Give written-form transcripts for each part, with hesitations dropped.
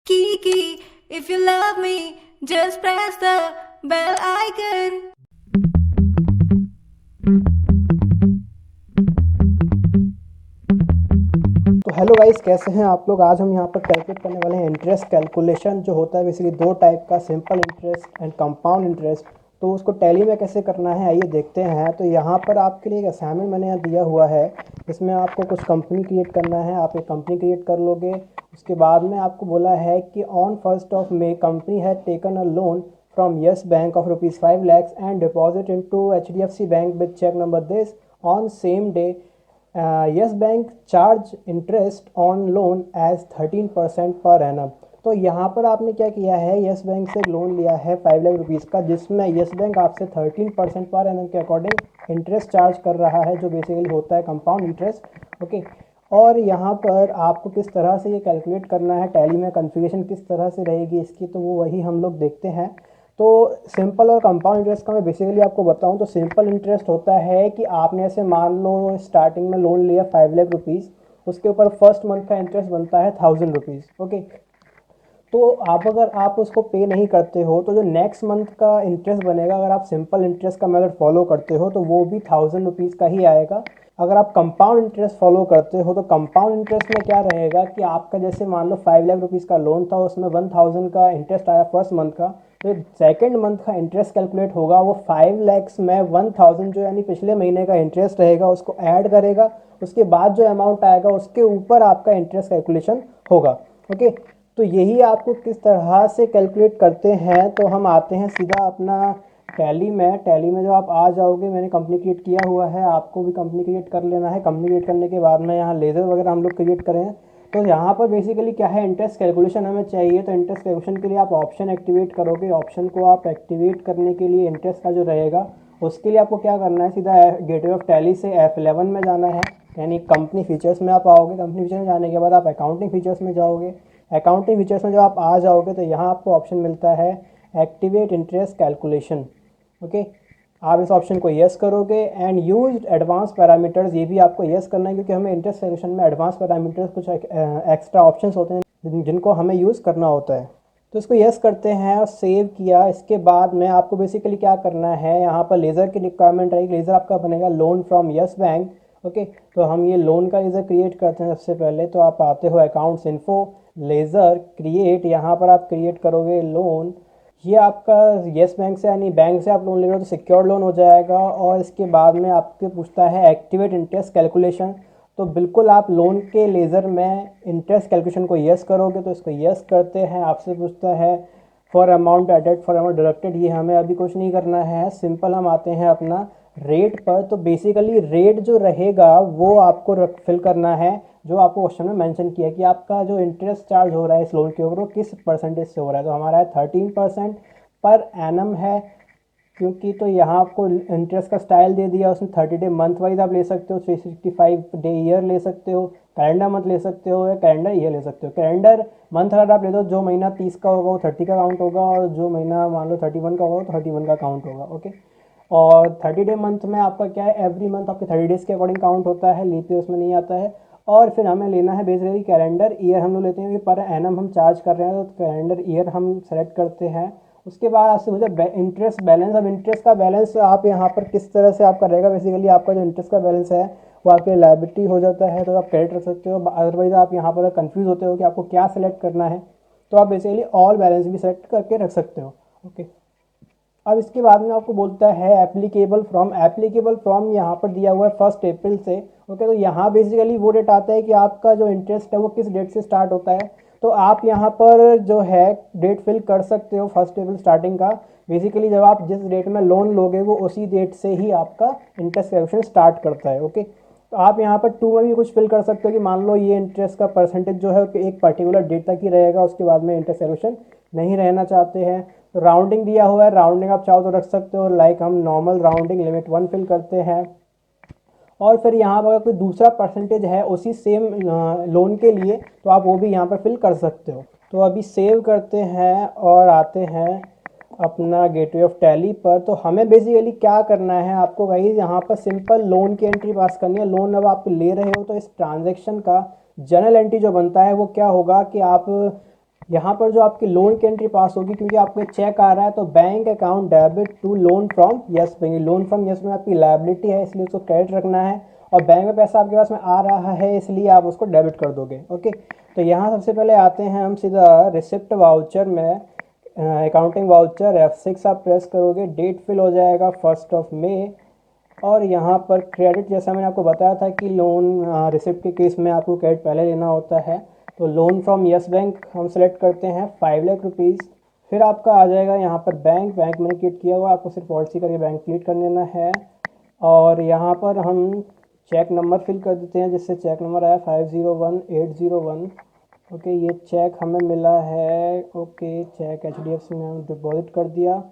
Kiki, if you love me, just press the bell icon. तो hello guys, कैसे हैं आप लोग। आज हम यहाँ पर कैलकुलेट करने वाले हैं इंटरेस्ट कैलकुलेशन, जो होता है बेसिकली दो टाइप का, simple interest and compound interest. तो उसको टैली में कैसे करना है आइए देखते हैं। तो यहाँ पर आपके लिए एक असाइनमेंट मैंने यहाँ दिया हुआ है। इसमें आपको कुछ कंपनी क्रिएट करना है। आप एक कंपनी क्रिएट कर लोगे। उसके बाद में आपको बोला है कि ऑन 1 कंपनी है taken a loan from Yes Bank of ₹5 lakhs and deposit into HDFC bank with cheque number this on same day. Yes Bank charge interest on loan as 13% per annum. तो यहाँ पर आपने क्या किया है, yes bank से loan लिया है ₹5 लाख का, जिसमें यस बैंक आपसे 13% पर एनम के अकॉर्डिंग इंटरेस्ट चार्ज कर रहा है, जो बेसिकली होता है कंपाउंड इंटरेस्ट। ओके। और यहाँ पर आपको किस तरह से ये कैलकुलेट करना है, टैली में कन्फिगरेशन किस तरह से रहेगी इसकी, तो वो वही हम लोग देखते हैं। तो सिंपल और कंपाउंड इंटरेस्ट का मैं बेसिकली आपको बताऊं तो सिंपल इंटरेस्ट होता है कि आपने ऐसे मान लो स्टार्टिंग में लोन लिया ₹5 लाख, उसके ऊपर फर्स्ट मंथ का इंटरेस्ट बनता है ₹1000। ओके। तो आप अगर आप उसको पे नहीं करते हो तो जो नेक्स्ट मंथ का इंटरेस्ट बनेगा, अगर आप सिंपल इंटरेस्ट का मेथड फॉलो करते हो तो वो भी ₹1000 का ही आएगा। अगर आप कंपाउंड इंटरेस्ट फॉलो करते हो तो कंपाउंड इंटरेस्ट में क्या रहेगा कि आपका जैसे मान लो ₹5 लाख का लोन था, उसमें 1000 का इंटरेस्ट आया फर्स्ट मंथ का, तो सेकेंड मंथ का इंटरेस्ट कैलकुलेट होगा, वो 5 lakhs में 1000 जो यानी पिछले महीने का इंटरेस्ट रहेगा उसको ऐड करेगा। उसके बाद जो अमाउंट आएगा उसके ऊपर आपका इंटरेस्ट कैलकुलेशन होगा। ओके। तो यही आपको किस तरह से कैलकुलेट करते हैं, तो हम आते हैं सीधा अपना टैली में जब आप आ जाओगे, मैंने कंपनी क्रिएट किया हुआ है, आपको भी कंपनी क्रिएट कर लेना है। कंपनी क्रिएट करने के बाद में यहाँ लेज़र वगैरह हम लोग क्रिएट करें। तो यहाँ पर बेसिकली क्या है, इंटरेस्ट कैलकुलेशन हमें चाहिए। तो इंटरेस्ट कैलकुलेशन के लिए आप ऑप्शन एक्टिवेट करोगे। ऑप्शन को आप एक्टिवेट करने के लिए इंटरेस्ट का जो रहेगा उसके लिए आपको क्या करना है, सीधा गेटवे ऑफ टैली से F11 में जाना है, यानी कंपनी फीचर्स में आप आओगे। कंपनी फीचर्स में जाने के बाद आप अकाउंटिंग फीचर्स में जाओगे। अकाउंटिंग फीचर्स में जब आप आ जाओगे तो यहाँ आपको ऑप्शन मिलता है एक्टिवेट इंटरेस्ट कैलकुलेशन। ओके। आप इस ऑप्शन को यस करोगे एंड यूज एडवांस पैरामीटर्स, ये भी आपको यस करना है, क्योंकि हमें इंटरेस्ट कैलकुलेशन में एडवांस पैरामीटर्स कुछ एक्स्ट्रा ऑप्शंस होते हैं जिनको हमें यूज़ करना होता है। तो इसको यस करते हैं और सेव किया। इसके बाद में आपको बेसिकली क्या करना है, यहाँ पर लेज़र की रिक्वायरमेंट रहेगी। लेज़र आपका बनेगा loan from Yes bank. Okay. तो हम ये लोन का लेज़र क्रिएट करते हैं। सबसे पहले तो आप आते हो अकाउंट्स इन्फो, लेज़र क्रिएट, यहाँ पर आप क्रिएट करोगे लोन। ये आपका येस बैंक से यानी बैंक से आप लोन ले रहे हो तो सिक्योर लोन हो जाएगा। और इसके बाद में आपके पूछता है एक्टिवेट इंटरेस्ट कैलकुलेशन। तो बिल्कुल आप लोन के लेज़र में इंटरेस्ट कैलकुलेशन को यस करोगे, तो इसको यस करते हैं। आपसे पूछता है for amount added, for amount deducted, ये हमें अभी कुछ नहीं करना है। सिंपल हम आते हैं अपना रेट पर। तो बेसिकली रेट जो रहेगा वो आपको फिल करना है, जो आपको क्वेश्चन में मेंशन किया है कि आपका जो इंटरेस्ट चार्ज हो रहा है इस लोन के ऊपर वो किस परसेंटेज से हो रहा है। तो हमारा है 13% पर एनम है, क्योंकि तो यहाँ आपको इंटरेस्ट का स्टाइल दे दिया उसने। 30 डे मंथ वाइज आप ले सकते हो, 365 डे ईयर ले सकते हो, कैलेंडर मंथ ले सकते हो या कैलेंडर ईयर ले सकते हो। कैलेंडर मंथ अगर आप ले दो, जो महीना 30 का होगा वो 30 का काउंट होगा, और जो महीना मान लो 31 का होगा तो 31 का काउंट होगा। ओके। और 30 डे मंथ में आपका क्या है, एवरी मंथ आपके 30 डेज़ के अकॉर्डिंग काउंट होता है, लीप ईयर उसमें नहीं आता है। और फिर हमें लेना है बेसिकली कैलेंडर ईयर, हम लोग लेते हैं कि पर एनम हम चार्ज कर रहे हैं, तो कैलेंडर ईयर हम सेलेक्ट करते हैं। उसके बाद आपसे मुझे इंटरेस्ट बैलेंस, अब इंटरेस्ट का बैलेंस आप यहाँ पर किस तरह से आपका रहेगा, बेसिकली आपका जो इंटरेस्ट का बैलेंस है वो आपके लायबिलिटी हो जाता है, तो आप क्रेडिट रख सकते हो। अदरवाइज आप यहाँ पर कंफ्यूज होते हो कि आपको क्या सेलेक्ट करना है, तो आप बेसिकली ऑल बैलेंस भी सेलेक्ट करके रख सकते हो। ओके। अब इसके बाद में आपको बोलता है एप्लीकेबल फ्रॉम। एप्लीकेबल फ्रॉम यहाँ पर दिया हुआ है 1 अप्रैल से। ओके। तो यहाँ बेसिकली वो डेट आता है कि आपका जो इंटरेस्ट है वो किस डेट से स्टार्ट होता है। तो आप यहाँ पर जो है डेट फिल कर सकते हो 1 अप्रैल स्टार्टिंग का। बेसिकली जब आप जिस डेट में लोन लोगे वो उसी डेट से ही आपका इंटरेस्ट कैलकुलेशन स्टार्ट करता है। ओके। तो आप यहाँ पर टू में भी कुछ फिल कर सकते हो कि मान लो ये इंटरेस्ट का परसेंटेज जो है एक पर्टिकुलर डेट तक ही रहेगा, उसके बाद में इंटरेस्ट कैलकुलेशन नहीं रहना चाहते हैं। तो राउंडिंग दिया हुआ है, राउंडिंग आप चाहो तो रख सकते हो, लाइक हम नॉर्मल राउंडिंग लिमिट 1 फिल करते हैं। और फिर यहाँ पर अगर कोई दूसरा परसेंटेज है उसी सेम लोन के लिए तो आप वो भी यहाँ पर फिल कर सकते हो। तो अभी सेव करते हैं और आते हैं अपना गेटवे ऑफ टैली पर। तो हमें बेसिकली क्या करना है, आपको गाइस यहाँ पर सिंपल लोन की एंट्री पास करनी है। लोन अब आप ले रहे हो तो इस ट्रांजैक्शन का जर्नल एंट्री जो बनता है वो क्या होगा कि आप यहाँ पर जो आपकी लोन की एंट्री पास होगी, क्योंकि आपको एक चेक आ रहा है, तो bank account debit to loan from Yes Bank. Loan from yes में आपकी लायबिलिटी है, इसलिए उसको क्रेडिट रखना है, और बैंक में पैसा आपके पास में आ रहा है, इसलिए आप उसको डेबिट कर दोगे। ओके, तो यहाँ सबसे पहले आते हैं हम सीधा रिसिप्ट वाउचर में। अकाउंटिंग वाउचर F6 आप प्रेस करोगे, डेट फिल हो जाएगा 1 मई। और यहाँ पर क्रेडिट, जैसा मैंने आपको बताया था कि लोन रिसिप्ट के केस में आपको क्रेडिट पहले लेना होता है, तो लोन फ्रॉम यस बैंक हम सेलेक्ट करते हैं 5 लाख रुपीज़। फिर आपका आ जाएगा यहाँ पर बैंक मैंने क्लिक किया हुआ, आपको सिर्फ पॉलिसी करके बैंक क्लिक कर लेना है। और यहाँ पर हम चेक नंबर फिल कर देते हैं, जिससे चेक नंबर आया 501801। ओके, ये चेक हमें मिला है। ओके, चेक HDFC में हम डिपॉजिट कर दिया।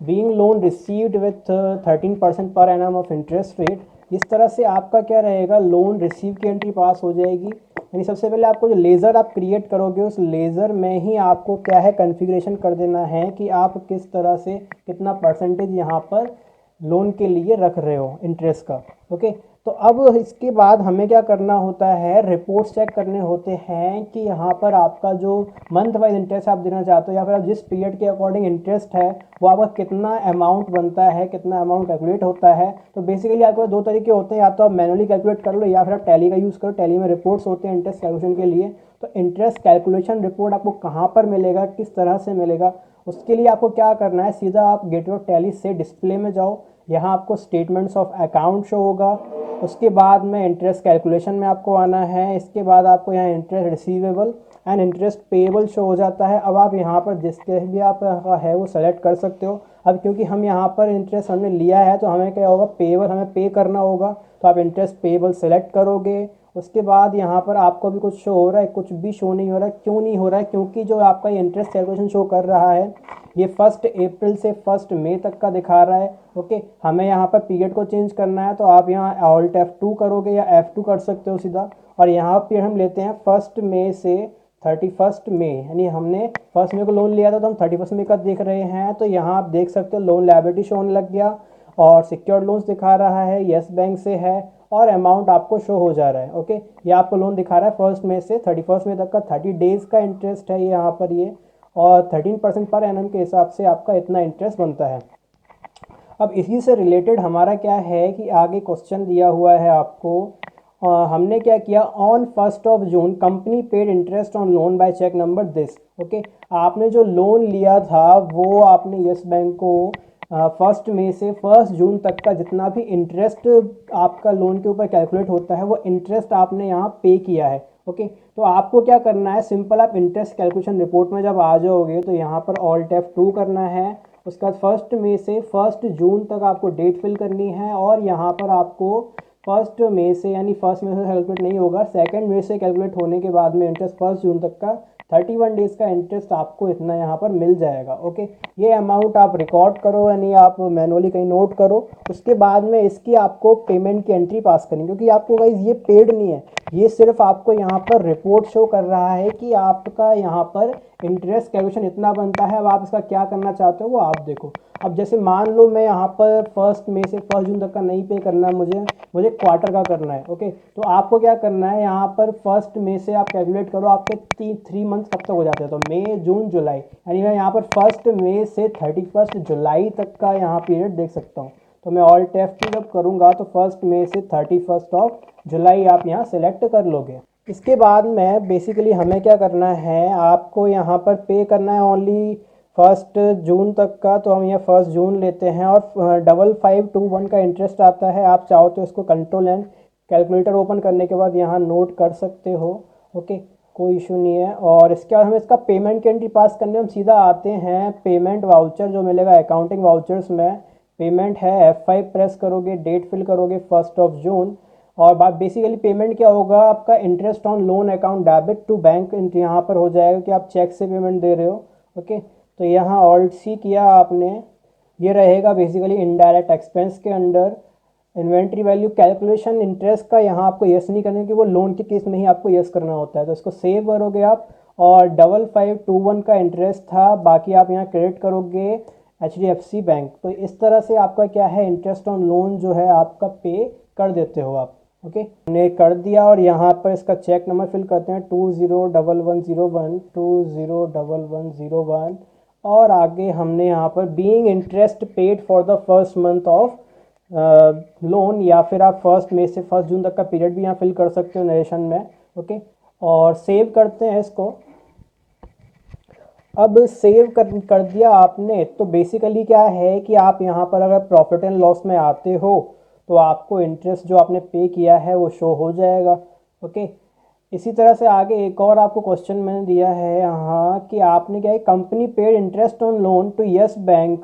Being loan received with 13% per annum of interest rate. इस तरह से आपका क्या रहेगा, लोन रिसीव की एंट्री पास हो जाएगी। यानी सबसे पहले आपको जो लेज़र आप क्रिएट करोगे, उस लेज़र में ही आपको क्या है कॉन्फ़िगरेशन कर देना है कि आप किस तरह से कितना परसेंटेज यहाँ पर लोन के लिए रख रहे हो इंटरेस्ट का। ओके, तो अब इसके बाद हमें क्या करना होता है, रिपोर्ट्स चेक करने होते हैं कि यहाँ पर आपका जो मंथ वाइज इंटरेस्ट आप देना चाहते हो, या फिर आप जिस पीरियड के अकॉर्डिंग इंटरेस्ट है वो आपका कितना अमाउंट बनता है, कितना अमाउंट कैलकुलेट होता है। तो बेसिकली आपके दो तरीके होते हैं, या तो आप मैनुअली कैलकुलेट कर लो, या फिर आप टैली का यूज़ करो। टैली में रिपोर्ट्स होते हैं इंटरेस्ट कैलकुलेशन के लिए। तो इंटरेस्ट कैलकुलेशन रिपोर्ट आपको कहाँ पर मिलेगा, किस तरह से मिलेगा, उसके लिए आपको क्या करना है, सीधा आप गेटवे ऑफ टैली से डिस्प्ले में जाओ। यहाँ आपको स्टेटमेंट्स ऑफ अकाउंट शो होगा। उसके बाद में इंटरेस्ट कैलकुलेशन में आपको आना है। इसके बाद आपको यहाँ interest receivable and interest payable show हो जाता है। अब आप यहाँ पर जिसके भी आप है वो सेलेक्ट कर सकते हो। अब क्योंकि हम यहाँ पर इंटरेस्ट हमने लिया है, तो हमें क्या होगा, पेएबल हमें पे करना होगा, तो आप इंटरेस्ट पेएबल सेलेक्ट करोगे। उसके बाद यहाँ पर आपको भी कुछ शो हो रहा है, कुछ भी शो नहीं हो रहा है। क्यों नहीं हो रहा है, क्योंकि जो आपका ये इंटरेस्ट कैलकुलेशन शो कर रहा है, ये 1 अप्रैल से 1 मई तक का दिखा रहा है। ओके, हमें यहाँ पर पीरियड को चेंज करना है, तो आप यहाँ Alt F2 करोगे या F2 कर सकते हो सीधा। और यहाँ पर हम लेते हैं 1 मई से 31 मई, यानी हमने 1 मई को लोन लिया था, तो हम 31 मई का देख रहे हैं। तो यहाँ आप देख सकते हो लोन लायबिलिटी शो होने लग गया, और सिक्योर्ड लोन्स दिखा रहा है, यस बैंक से है, और अमाउंट आपको शो हो जा रहा है। ओके, ये आपको लोन दिखा रहा है 1 मई से 31 मई तक का 30 डेज़ का इंटरेस्ट है ये यहाँ पर ये, और 13% पर एनम के हिसाब से आपका इतना इंटरेस्ट बनता है। अब इसी से रिलेटेड हमारा क्या है कि आगे क्वेश्चन दिया हुआ है आपको। हमने क्या किया, on 1 June company paid interest on loan by cheque number this. Okay, आपने जो लोन लिया था वो आपने यस बैंक को 1 मई से 1 जून तक का जितना भी इंटरेस्ट आपका लोन के ऊपर कैलकुलेट होता है, वो इंटरेस्ट आपने यहाँ पे किया है। ओके, तो आपको क्या करना है, सिंपल आप इंटरेस्ट कैलकुलेशन रिपोर्ट में जब आ जाओगे, तो यहाँ पर Alt F2 करना है। उसके बाद 1 मई से 1 जून तक आपको डेट फिल करनी है, और यहाँ पर आपको 1 मई से, यानी 1 मई से कैलकुलेट नहीं होगा, 2 मई से कैलकुलेट होने के बाद में इंटरेस्ट 1 जून तक का 31 डेज़ का इंटरेस्ट आपको इतना यहाँ पर मिल जाएगा। ओके, ये अमाउंट आप रिकॉर्ड करो, यानी आप मैनुअली कहीं नोट करो। उसके बाद में इसकी आपको पेमेंट की एंट्री पास करनी, क्योंकि आपको गाइस ये पेड नहीं है, ये सिर्फ आपको यहाँ पर रिपोर्ट शो कर रहा है कि आपका यहाँ पर इंटरेस्ट कैलकुलेशन इतना बनता है। अब आप इसका क्या करना चाहते हो वो आप देखो। अब जैसे मान लो मैं यहाँ पर 1 मई से 1 जून तक का नहीं पे करना है, मुझे क्वार्टर का करना है। ओके, तो आपको क्या करना है, यहाँ पर 1 मई से आप कैलकुलेट करो, आपके 3 मंथ कब तक हो जाते हैं, तो मई जून जुलाई, यानी मैं यहाँ पर 1 मई से 31 जुलाई तक का यहाँ पीरियड देख सकता हूँ। तो मैं Alt F2 जब करूँगा तो 1 मई से 31 जुलाई आप यहाँ सेलेक्ट कर लोगे। इसके बाद में बेसिकली हमें क्या करना है, आपको यहाँ पर पे करना है ओनली 1 जून तक का, तो हम यहाँ 1 जून लेते हैं, और 5521 का इंटरेस्ट आता है। आप चाहो तो इसको कंट्रोल एंड कैलकुलेटर ओपन करने के बाद यहाँ नोट कर सकते हो। ओके, कोई इशू नहीं है। और इसके बाद हमें इसका पेमेंट की एंट्री पास करने, हम सीधा आते हैं पेमेंट वाउचर जो मिलेगा अकाउंटिंग वाउचर्स में। पेमेंट है F5 प्रेस करोगे, डेट फिल करोगे 1 जून, और बात बेसिकली पेमेंट क्या होगा, आपका interest on loan account debit to bank यहाँ पर हो जाएगा कि आप चेक से पेमेंट दे रहे हो। ओके, तो यहाँ Alt C किया आपने, ये रहेगा बेसिकली इनडायरेक्ट एक्सपेंस के under. Inventory value calculation interest का यहाँ आपको यस नहीं करना, कि वो लोन के केस में ही आपको यस करना होता है, तो इसको सेव करोगे आप। और 5521 का इंटरेस्ट था, बाकी आप यहाँ क्रेडिट करोगे HDFC बैंक। तो इस तरह से आपका क्या है, इंटरेस्ट ऑन लोन जो है आपका पे कर देते हो आप। ओके, हमने कर दिया और यहाँ पर इसका चेक नंबर फिल करते हैं 201101 201101 और आगे हमने यहाँ पर being interest paid for the first month of loan, या फिर आप 1 मई से 1 जून तक का पीरियड भी यहाँ फिल कर सकते हो नरेशन में। ओके, और सेव करते हैं इसको। अब सेव कर दिया आपने, तो बेसिकली क्या है कि आप यहाँ पर अगर प्रॉफिट एंड लॉस में आते हो तो आपको इंटरेस्ट जो आपने पे किया है वो शो हो जाएगा। ओके, इसी तरह से आगे एक और आपको क्वेश्चन मैंने दिया है यहाँ कि आपने क्या है, company paid interest on loan to Yes Bank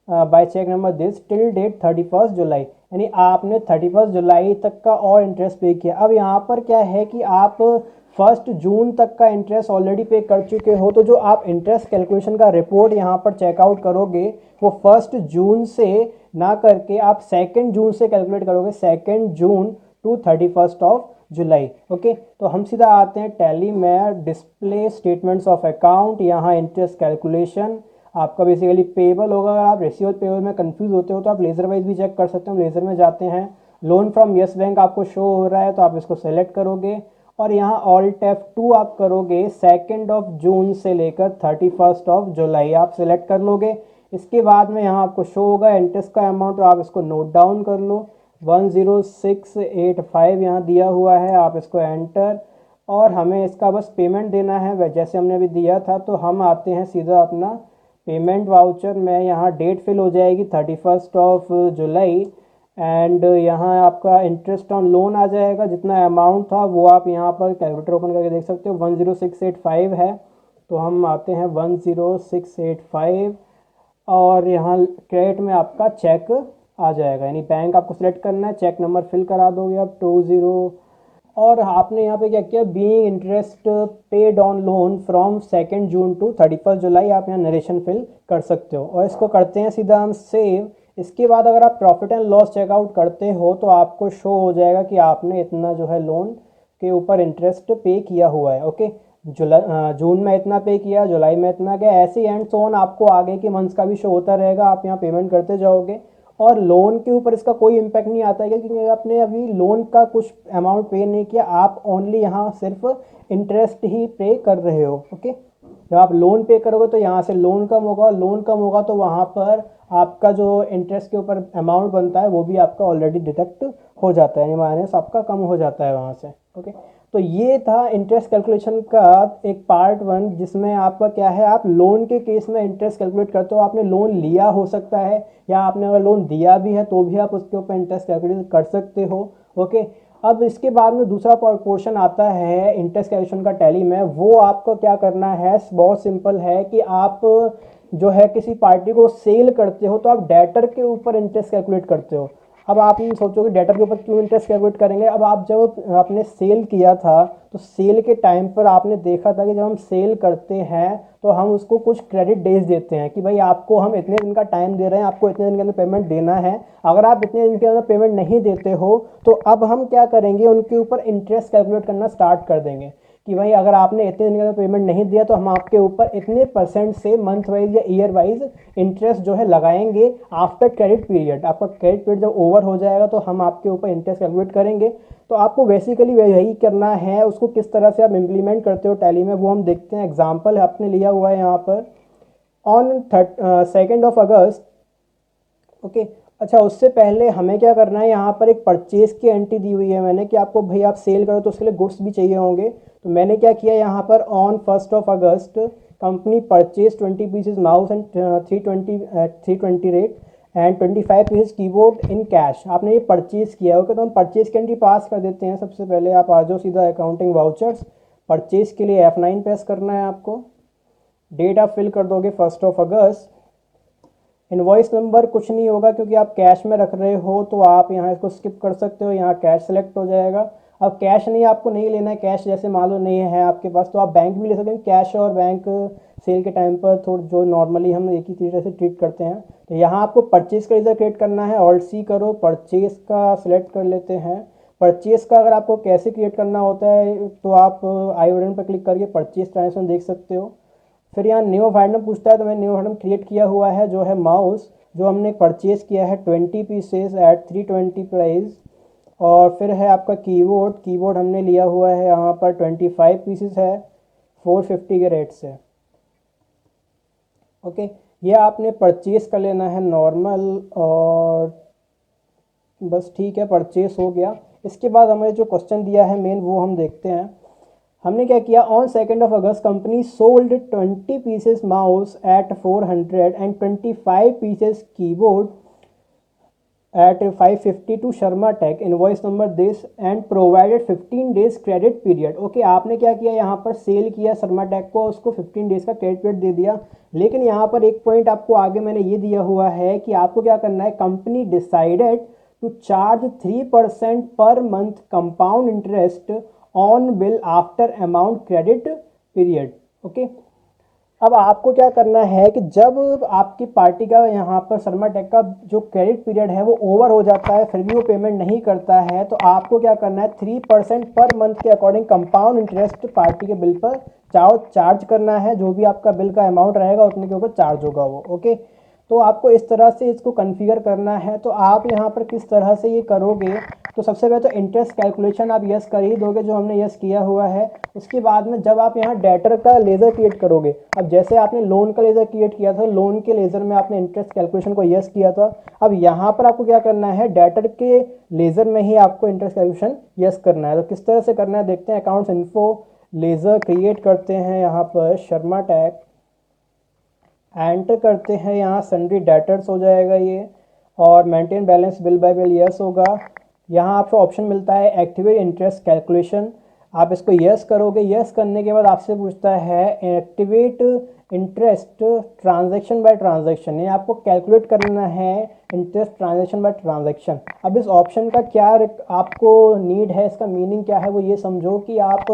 by cheque number this till date 31 July, यानी आपने 31 जुलाई तक का और इंटरेस्ट पे किया। अब यहाँ पर क्या है कि आप 1 जून तक का इंटरेस्ट ऑलरेडी पे कर चुके हो, तो जो आप इंटरेस्ट कैलकुलेशन का रिपोर्ट यहाँ पर चेकआउट करोगे वो 1 जून से ना करके आप 2 जून से कैलकुलेट करोगे, 2 June to 31 of July. Okay, तो हम सीधा आते हैं टैली में, डिस्प्ले स्टेटमेंट्स ऑफ अकाउंट, यहाँ इंटरेस्ट कैलकुलेशन आपका बेसिकली पेबल होगा। अगर आप रिसीवेबल पेबल में कंफ्यूज होते हो तो आप लेजर वाइज भी चेक कर सकते हो। लेजर में जाते हैं, लोन फ्रॉम यस बैंक आपको शो हो रहा है तो आप इसको सेलेक्ट करोगे और यहाँ ऑल्ट F2 आप करोगे, 2 जून से लेकर 31 जुलाई आप सेलेक्ट कर लोगे। इसके बाद में यहाँ आपको शो होगा इंटरेस्ट का अमाउंट, तो आप इसको नोट डाउन कर लो, 10685 यहाँ दिया हुआ है, आप इसको एंटर, और हमें इसका बस पेमेंट देना है जैसे हमने अभी दिया था। तो हम आते हैं सीधा अपना पेमेंट वाउचर में, यहाँ डेट फिल हो जाएगी 31 जुलाई एंड यहाँ आपका इंटरेस्ट ऑन लोन आ जाएगा, जितना अमाउंट था वो आप यहाँ पर कैलकुलेटर ओपन करके देख सकते हो, 10685 है। तो हम आते हैं 10685 और यहाँ क्रेडिट में आपका चेक आ जाएगा, यानी बैंक आपको सिलेक्ट करना है, चेक नंबर फिल करा दोगे आप 20, और आपने यहाँ पे क्या किया, being interest paid on loan from 2 June to 31 July आप यहाँ नरेशन फिल कर सकते हो। और इसको करते हैं सीधा हम सेव। इसके बाद अगर आप प्रॉफिट एंड लॉस चेकआउट करते हो तो आपको शो हो जाएगा कि आपने इतना जो है लोन के ऊपर इंटरेस्ट पे किया हुआ है। ओके, जून में इतना पे किया, जुलाई में इतना गया, ऐसे एंड सो ऑन आपको आगे के मंथ्स का भी शो होता रहेगा, आप यहाँ पेमेंट करते जाओगे। और लोन के ऊपर इसका कोई इम्पैक्ट नहीं आता है क्योंकि आपने अभी लोन का कुछ अमाउंट पे नहीं किया, आप ओनली यहाँ सिर्फ इंटरेस्ट ही पे कर रहे हो। ओके, जब आप लोन पे करोगे तो यहाँ से लोन कम होगा, और लोन कम होगा तो वहाँ पर आपका जो इंटरेस्ट के ऊपर अमाउंट बनता है वो भी आपका ऑलरेडी डिडक्ट हो जाता है, यानी माइनस आपका कम हो जाता है वहाँ से। ओके, तो ये था इंटरेस्ट कैलकुलेशन का एक पार्ट 1, जिसमें आपका क्या है, आप लोन के केस में इंटरेस्ट कैलकुलेट करते हो। आपने लोन लिया हो सकता है या आपने अगर लोन दिया भी है तो भी आप उसके ऊपर इंटरेस्ट कैलकुलेट कर सकते हो। ओके, अब इसके बाद में दूसरा पोर्शन आता है इंटरेस्ट कैलकुलेशन का टैली में, वो आपको क्या करना है, बहुत सिंपल है कि आप जो है किसी पार्टी को सेल करते हो तो आप डेटर के ऊपर इंटरेस्ट कैलकुलेट करते हो। अब आप सोचोगे डेटर के ऊपर क्यों इंटरेस्ट कैलकुलेट करेंगे, अब आप जब आपने सेल किया था तो सेल के टाइम पर आपने देखा था कि जब हम सेल करते हैं तो हम उसको कुछ क्रेडिट डेज देते हैं कि भाई आपको हम इतने दिन का टाइम दे रहे हैं, आपको इतने दिन के अंदर पेमेंट देना है। अगर आप इतने दिन के अंदर पेमेंट नहीं देते हो तो अब हम क्या करेंगे, उनके ऊपर इंटरेस्ट कैलकुलेट करना स्टार्ट कर देंगे कि भाई अगर आपने इतने दिन का पेमेंट नहीं दिया तो हम आपके ऊपर इतने % से मंथ वाइज या ईयर वाइज इंटरेस्ट जो है लगाएंगे आफ्टर क्रेडिट पीरियड। आपका क्रेडिट पीरियड जब ओवर हो जाएगा तो हम आपके ऊपर इंटरेस्ट कैलकुलेट करेंगे। तो आपको बेसिकली यही करना है, उसको किस तरह से आप इम्प्लीमेंट करते हो टैली में वो हम देखते हैं। एग्जाम्पल आपने लिया हुआ है यहाँ पर ऑन 2 अगस्त। ओके, अच्छा उससे पहले हमें क्या करना है, यहाँ पर एक परचेज की एंट्री दी हुई है मैंने कि आपको भाई आप सेल करो तो उसके लिए गुड्स भी चाहिए होंगे। तो मैंने क्या किया, यहाँ पर on 1 August company purchase 20 pieces mouse and 320 rate and 25 pieces keyboard in cash. आपने ये परचेज किया होगा तो हम परचेज की एंट्री पास कर देते हैं। सबसे पहले आप आ जाओ सीधा अकाउंटिंग वाउचर्स, परचेज के लिए F9 प्रेस करना है आपको, डेट आप फिल कर दोगे 1 अगस्त। इनवॉइस नंबर कुछ नहीं होगा क्योंकि आप कैश में रख रहे हो तो आप यहाँ इसको स्किप कर सकते हो, यहाँ कैश सेलेक्ट हो जाएगा। अब कैश नहीं, आपको नहीं लेना है कैश, जैसे मान लो नहीं है आपके पास तो आप बैंक भी ले सकते हैं। कैश और बैंक सेल के टाइम पर थोड़ा जो नॉर्मली हम एक ही तरीके से ट्रीट करते हैं। तो यहाँ आपको परचेज का रिजल्ट क्रिएट करना है, ऑल्ट C करो, परचेज का सिलेक्ट कर लेते हैं। परचेज का अगर आपको कैसे क्रिएट करना होता है तो आप आई बटन पर क्लिक करके परचेज ट्रांजेक्शन देख सकते हो। फिर यहाँ न्यू आइटम पूछता है तो मैंने न्यू आइटम क्रिएट किया हुआ है जो है माउस, जो हमने परचेज किया है 20 पीसेस एट 320 प्राइस और फिर है आपका कीबोर्ड। कीबोर्ड हमने लिया हुआ है यहाँ पर 25 पीसेस है 450 के रेट से। ओके, ये आपने परचेज़ कर लेना है नॉर्मल, और बस ठीक है, परचेस हो गया। इसके बाद हमें जो क्वेश्चन दिया है मेन वो हम देखते हैं। हमने क्या किया, on 2 August company sold 20 pieces mouse at 400 and 25 pieces keyboard at 550 to Sharma Tech, invoice number this and provided 15 days credit period। Okay, आपने क्या किया, यहाँ पर सेल किया शर्मा टेक को, उसको 15 डेज का क्रेडिट पीरियड दे दिया। लेकिन यहाँ पर एक पॉइंट आपको आगे मैंने ये दिया हुआ है कि आपको क्या करना है, company decided to charge 3% per month compound interest on bill after amount credit period. Okay, अब आपको क्या करना है कि जब आपकी पार्टी का यहाँ पर शर्मा टेक का जो क्रेडिट पीरियड है वो ओवर हो जाता है, फिर भी वो पेमेंट नहीं करता है, तो आपको क्या करना है, 3% पर मंथ के अकॉर्डिंग कंपाउंड इंटरेस्ट पार्टी के बिल पर चार्ज करना है। जो भी आपका बिल का अमाउंट रहेगा उतने के ऊपर चार्ज होगा वो। ओके, तो आपको इस तरह से इसको कॉन्फ़िगर करना है। तो आप यहाँ पर किस तरह से ये करोगे, तो सबसे पहले तो इंटरेस्ट कैलकुलेशन आप यस कर ही दोगे, जो हमने यस किया हुआ है। उसके बाद में जब आप यहाँ डेटर का लेज़र क्रिएट करोगे, अब जैसे आपने लोन का लेज़र क्रिएट किया था, लोन के लेज़र में आपने इंटरेस्ट कैलकुलेशन को यस किया था, अब यहाँ पर आपको क्या करना है, डेटर के लेज़र में ही आपको इंटरेस्ट कैलकुलेशन यस करना है। तो किस तरह से करना है देखते हैं। अकाउंट्स इन्फो लेज़र क्रिएट करते हैं, यहाँ पर शर्मा टेक एंटर करते हैं, यहाँ सन्ड्री डेटर्स हो जाएगा ये, और maintain balance bill bye bill yes होगा। यहाँ आपको ऑप्शन मिलता है एक्टिवेट इंटरेस्ट कैलकुलेशन, आप इसको यस करोगे। यस करने के बाद आपसे पूछता है activate interest transaction bye transaction, ये आपको कैलकुलेट करना है इंटरेस्ट ट्रांजैक्शन बाय ट्रांजैक्शन। अब इस ऑप्शन का क्या आपको नीड है, इसका मीनिंग क्या है वो ये समझो कि आप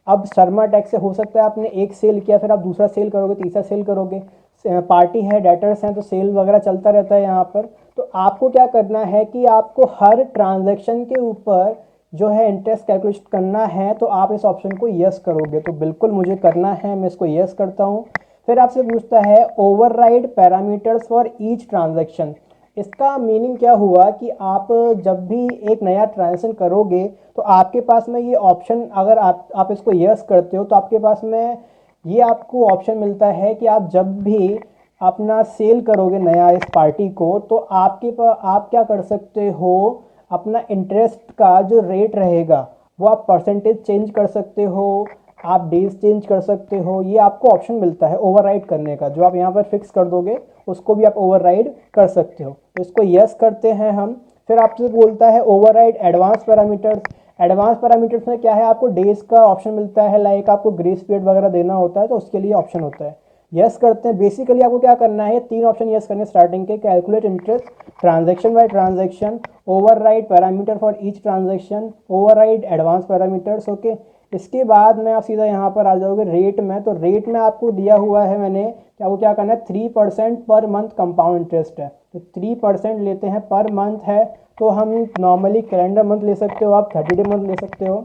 अब शर्मा टेक से हो सकता है आपने एक सेल किया, फिर आप दूसरा सेल करोगे, तीसरा सेल करोगे, पार्टी है, डेटर्स हैं, तो सेल वगैरह चलता रहता है यहाँ पर। तो आपको क्या करना है कि आपको हर ट्रांजैक्शन के ऊपर जो है इंटरेस्ट कैलकुलेट करना है, तो आप इस ऑप्शन को यस करोगे। तो बिल्कुल मुझे करना है, मैं इसको यस करता हूँ। फिर आपसे पूछता है override parameters for each transaction. इसका मीनिंग क्या हुआ कि आप जब भी एक नया ट्रांजेक्शन करोगे तो आपके पास में ये ऑप्शन, अगर आप इसको यस करते हो तो आपके पास में ये आपको ऑप्शन मिलता है कि आप जब भी अपना सेल करोगे नया इस पार्टी को, तो आपके पास आप क्या कर सकते हो, अपना इंटरेस्ट का जो रेट रहेगा वो आप परसेंटेज चेंज कर सकते हो, आप डेज चेंज कर सकते हो। ये आपको ऑप्शन मिलता है ओवरराइड करने का, जो आप यहाँ पर फिक्स कर दोगे उसको भी आप ओवरराइड कर सकते हो। तो इसको यस करते हैं हम। फिर आपसे बोलता है override advance parameters. Advance parameters में क्या है, आपको डेज का ऑप्शन मिलता है, लाइक आपको ग्रेस पीरियड वगैरह देना होता है, तो उसके लिए ऑप्शन होता है। यस करते हैं। बेसिकली आपको क्या करना है, 3 ऑप्शन यस करने स्टार्टिंग के, calculate interest transaction bye transaction, override parameter for each transaction, override advance parameters. Okay, इसके बाद में आप सीधा यहाँ पर आ जाओगे रेट में। तो रेट में आपको दिया हुआ है मैंने कि आपको क्या करना है, 3% पर मंथ कंपाउंड इंटरेस्ट है, तो 3% लेते हैं, पर मंथ है, तो हम नॉर्मली कैलेंडर मंथ ले सकते हो, आप 30 डे मंथ ले सकते हो।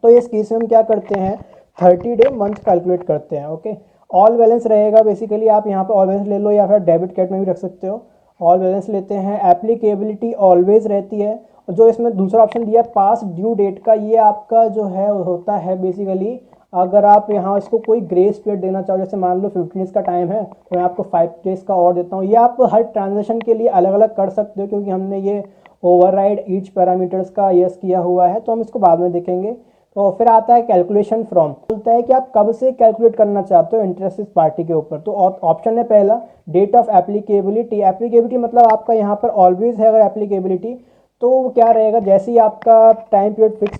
तो इस केस में हम क्या करते हैं, 30 डे मंथ कैलकुलेट करते हैं। ओके, ऑल बैलेंस रहेगा, बेसिकली आप यहाँ पर ऑल बैलेंस ले लो या फिर डेबिट कार्ड में भी रख सकते हो। ऑल बैलेंस लेते हैं, एप्लीकेबिलिटी ऑलवेज रहती है। जो इसमें दूसरा ऑप्शन दिया पास ड्यू डेट का, ये आपका जो है होता है बेसिकली, अगर आप यहाँ इसको कोई ग्रेस पीरियड देना चाहो, जैसे मान लो 15 डेज़ का टाइम है तो मैं आपको 5 डेज़ का और देता हूँ। ये आप हर ट्रांजेक्शन के लिए अलग अलग कर सकते हो, क्योंकि हमने ये ओवरराइड ईच पैरामीटर्स का यस किया हुआ है, तो हम इसको बाद में देखेंगे। तो फिर आता है कैलकुलेशन फ्रॉम, बोलता है कि आप कब से कैलकुलेट करना चाहते हो इंटरेस्ट इस पार्टी के ऊपर। तो ऑप्शन है पहला डेट ऑफ एप्लीकेबिलिटी। एप्लीकेबिलिटी मतलब आपका यहाँ पर ऑलवेज है, अगर एप्लीकेबिलिटी तो क्या रहेगा, जैसे ही आपका टाइम पीरियड फिक्स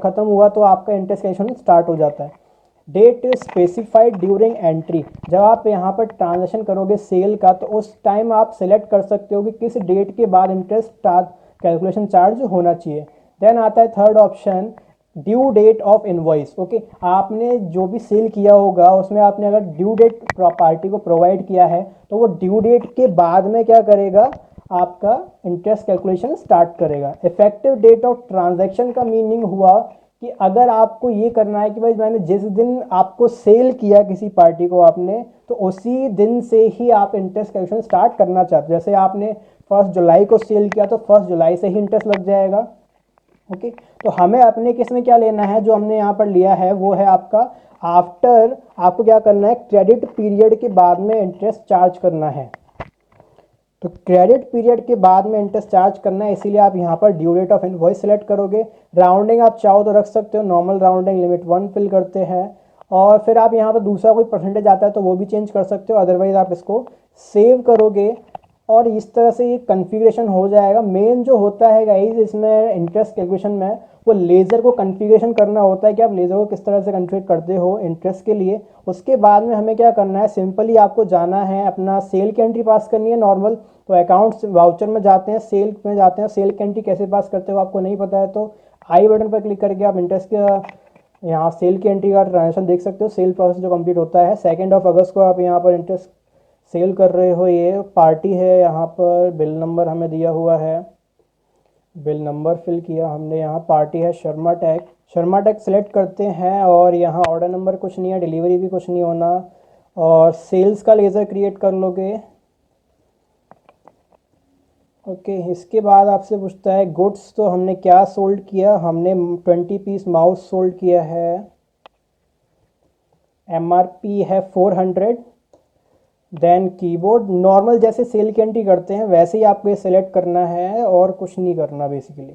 खत्म हुआ तो आपका इंटरेस्ट कैलकुलेशन स्टार्ट हो जाता है। डेट स्पेसिफाइड ड्यूरिंग एंट्री, जब आप यहाँ पर ट्रांजेक्शन करोगे सेल का, तो उस टाइम आप सेलेक्ट कर सकते हो कि किस डेट के बाद इंटरेस्ट कैलकुलेशन चार्ज होना चाहिए। देन आता है third option due date of invoice. Okay, आपने जो भी सेल किया होगा उसमें आपने अगर ड्यू डेट पार्टी को प्रोवाइड किया है, तो वो ड्यू डेट के बाद में क्या करेगा, आपका इंटरेस्ट कैलकुलेशन स्टार्ट करेगा। इफेक्टिव डेट ऑफ ट्रांजैक्शन का मीनिंग हुआ कि अगर आपको ये करना है कि भाई मैंने जिस दिन आपको सेल किया किसी पार्टी को आपने, तो उसी दिन से ही आप इंटरेस्ट कैलकुलेशन स्टार्ट करना चाहते हो। जैसे आपने 1 जुलाई को सेल किया तो 1 जुलाई से ही इंटरेस्ट लग जाएगा, ओके, तो हमें अपने केस में क्या लेना है, जो हमने यहाँ पर लिया है वो है आपका आफ्टर, आपको क्या करना है, क्रेडिट पीरियड के बाद में इंटरेस्ट चार्ज करना है। तो क्रेडिट पीरियड के बाद में इंटरेस्ट चार्ज करना है, इसीलिए आप यहाँ पर due date of invoice select करोगे। राउंडिंग आप चाहो तो रख सकते हो, नॉर्मल राउंडिंग लिमिट 1 फिल करते हैं, और फिर आप यहाँ पर दूसरा कोई परसेंटेज आता है तो वो भी चेंज कर सकते हो, अदरवाइज आप इसको सेव करोगे और इस तरह से ये कन्फिग्रेशन हो जाएगा। मेन जो होता है गाइस इसमें इंटरेस्ट कैलकुलेशन में, वो लेज़र को कन्फिग्रेशन करना होता है कि आप लेज़र को किस तरह से कन्फिगर करते हो इंटरेस्ट के लिए। उसके बाद में हमें क्या करना है, सिंपली आपको जाना है, अपना सेल की एंट्री पास करनी है नॉर्मल। तो अकाउंट्स वाउचर में जाते हैं, सेल में जाते हैं, सेल की एंट्री कैसे पास करते हो आपको नहीं पता है तो आई बटन पर क्लिक करके आप इंटरेस्ट का यहाँ सेल की एंट्री का ट्रांजेक्शन देख सकते हो, सेल प्रोसेस जो कंप्लीट होता है। 2 अगस्त को आप यहाँ पर इंटरेस्ट सेल कर रहे हो, ये पार्टी है, यहाँ पर बिल नंबर हमें दिया हुआ है, बिल नंबर फिल किया हमने, यहाँ पार्टी है Sharma Tech, Sharma Tech select करते हैं, और यहाँ ऑर्डर नंबर कुछ नहीं है, डिलीवरी भी कुछ नहीं होना, और सेल्स का लेज़र क्रिएट कर लोगे। ओके, इसके बाद आपसे पूछता है गुड्स, तो हमने क्या सोल्ड किया, हमने 20 पीस माउस सोल्ड किया है, MRP है 400। देन कीबोर्ड नॉर्मल जैसे सेल की एंट्री करते हैं वैसे ही आपको ये सेलेक्ट करना है और कुछ नहीं करना बेसिकली।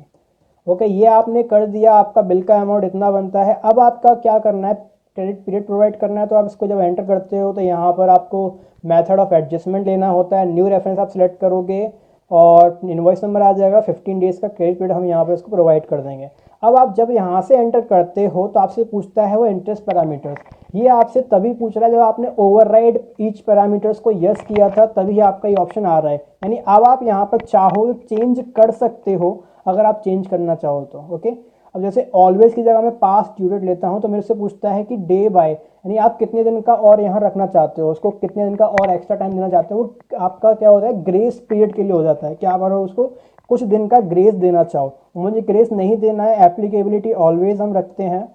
ओके, ये आपने कर दिया, आपका बिल का अमाउंट इतना बनता है। अब आपका क्या करना है, क्रेडिट पीरियड प्रोवाइड करना है, तो आप इसको जब एंटर करते हो तो यहाँ पर आपको मेथड ऑफ एडजस्टमेंट लेना होता है। न्यू रेफरेंस आप सेलेक्ट करोगे और इनवॉइस नंबर आ जाएगा, 15 डेज़ का क्रेडिट पीरियड हम यहाँ पर इसको प्रोवाइड कर देंगे। अब आप जब यहाँ से एंटर करते हो तो आपसे पूछता है वो इंटरेस्ट पैरामीटर्स, ये आपसे तभी पूछ रहा है जब आपने ओवरराइड ईच पैरामीटर्स को यस किया था, तभी आपका ये ऑप्शन आ रहा है। यानी अब आप यहाँ पर चाहो चेंज कर सकते हो अगर आप चेंज करना चाहो तो। ओके, अब जैसे ऑलवेज की जगह मैं पास्ट ड्यू डेट लेता हूँ तो मेरे से पूछता है कि डे बाय, यानी आप कितने दिन का और यहाँ रखना चाहते हो, उसको कितने दिन का और एक्स्ट्रा टाइम देना चाहते हो, वो आपका क्या होता है ग्रेस पीरियड के लिए हो जाता है कि आप अगर उसको कुछ दिन का ग्रेस देना चाहो। मुझे ग्रेस नहीं देना है, एप्लीकेबिलिटी ऑलवेज हम रखते हैं,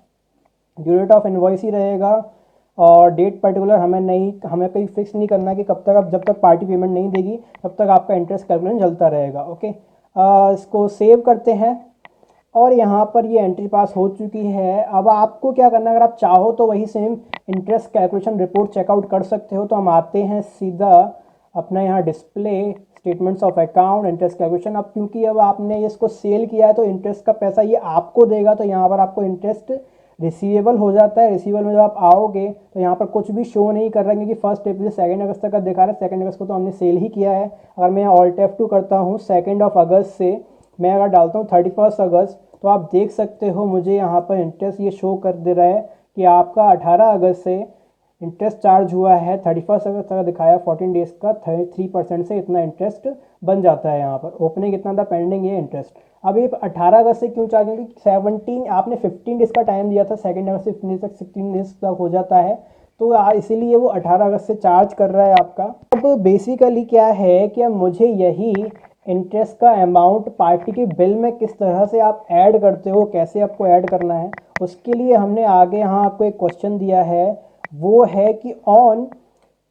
ड्यू डेट ऑफ इनवॉइस ही रहेगा, और डेट पर्टिकुलर हमें कहीं फिक्स नहीं करना कि कब तक, आप जब तक पार्टी पेमेंट नहीं देगी तब तक आपका इंटरेस्ट कैलकुलेशन चलता रहेगा। ओके, इसको सेव करते हैं और यहाँ पर ये एंट्री पास हो चुकी है। अब आपको क्या करना है, अगर आप चाहो तो वही same interest calculation report check out कर सकते हो। तो हम आते हैं सीधा अपना यहाँ display statements of account interest calculation. अब क्योंकि अब आपने इसको सेल किया है तो इंटरेस्ट का पैसा ये आपको देगा, तो यहाँ पर आपको इंटरेस्ट रिसीवेबल हो जाता है। रिसीवेबल में जब आप आओगे तो यहाँ पर कुछ भी शो नहीं कर रहा है क्योंकि 1 अप्रैल से 2 अगस्त तक का दिखा रहा है। 2 अगस्त को तो हमने सेल ही किया है। अगर मैं ऑल्ट F2 करता हूँ 2 अगस्त से मैं अगर डालता हूँ 31 अगस्त, तो आप देख सकते हो मुझे यहाँ पर इंटरेस्ट ये शो कर दे रहा है कि आपका 18 अगस्त से इंटरेस्ट चार्ज हुआ है, 31 अगस्त तक दिखाया 14 डेज़ का 3% से इतना इंटरेस्ट बन जाता है। यहाँ पर ओपनिंग कितना था, पेंडिंग ये इंटरेस्ट। अब ये 18 अगस्त से क्यों चार्ज, क्योंकि 17 आपने 15 डेज़ का टाइम दिया था, 2 अगस्त से 15 तक 16 डेज़ तक हो जाता है, तो इसीलिए वो 18 अगस्त से चार्ज कर रहा है आपका। अब बेसिकली क्या है कि अब मुझे यही इंटरेस्ट का अमाउंट पार्टी के बिल में किस तरह से आप ऐड करते हो, कैसे आपको ऐड करना है, उसके लिए हमने आगे यहाँ आपको एक क्वेश्चन दिया है। वो है कि on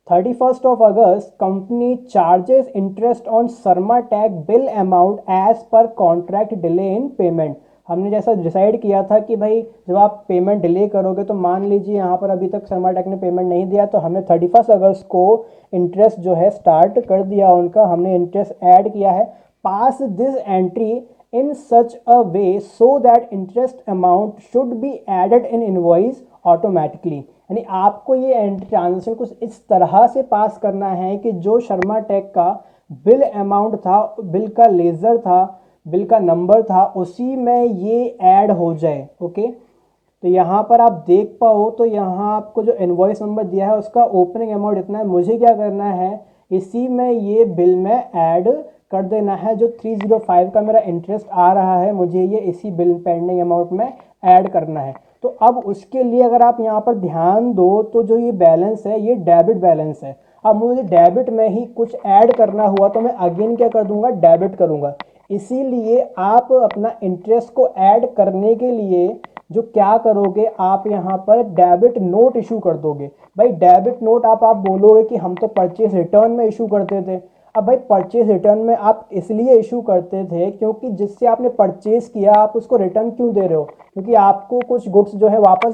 31st of August company charges interest on Sharma Tech bill amount as per contract delay in payment. हमने जैसा डिसाइड किया था कि भाई जब आप पेमेंट डिले करोगे तो मान लीजिए यहाँ पर अभी तक शर्मा टैग ने पेमेंट नहीं दिया, तो हमने 31 अगस्त को इंटरेस्ट जो है स्टार्ट कर दिया उनका, हमने इंटरेस्ट ऐड किया है। Pass this entry in such a way so that interest amount should be added in invoice automatically. यानी आपको ये एंट्री ट्रांजेक्शन कुछ इस तरह से पास करना है कि जो शर्मा टैग का बिल अमाउंट था, बिल का लेज़र था, बिल का नंबर था, उसी में ये ऐड हो जाए। ओके, तो यहाँ पर आप देख पाओ तो यहाँ आपको जो इनवॉइस नंबर दिया है उसका ओपनिंग अमाउंट इतना है, मुझे क्या करना है इसी में ये बिल में ऐड कर देना है। जो 305 का मेरा इंटरेस्ट आ रहा है मुझे ये इसी बिल पेंडिंग अमाउंट में ऐड करना है। तो अब उसके लिए अगर आप यहाँ पर ध्यान दो तो जो ये बैलेंस है ये डेबिट बैलेंस है। अब मुझे डेबिट में ही कुछ ऐड करना हुआ तो मैं अगेन क्या कर दूंगा, डेबिट करूंगा। इसीलिए आप अपना इंटरेस्ट को ऐड करने के लिए जो क्या करोगे, आप यहाँ पर डेबिट नोट इशू कर दोगे। भाई डेबिट नोट आप बोलोगे कि हम तो परचेज रिटर्न में इशू करते थे। अब भाई परचेज रिटर्न में आप इसलिए इशू करते थे क्योंकि जिससे आपने परचेज किया आप उसको रिटर्न क्यों दे रहे हो, क्योंकि आपको कुछ गुड्स जो है वापस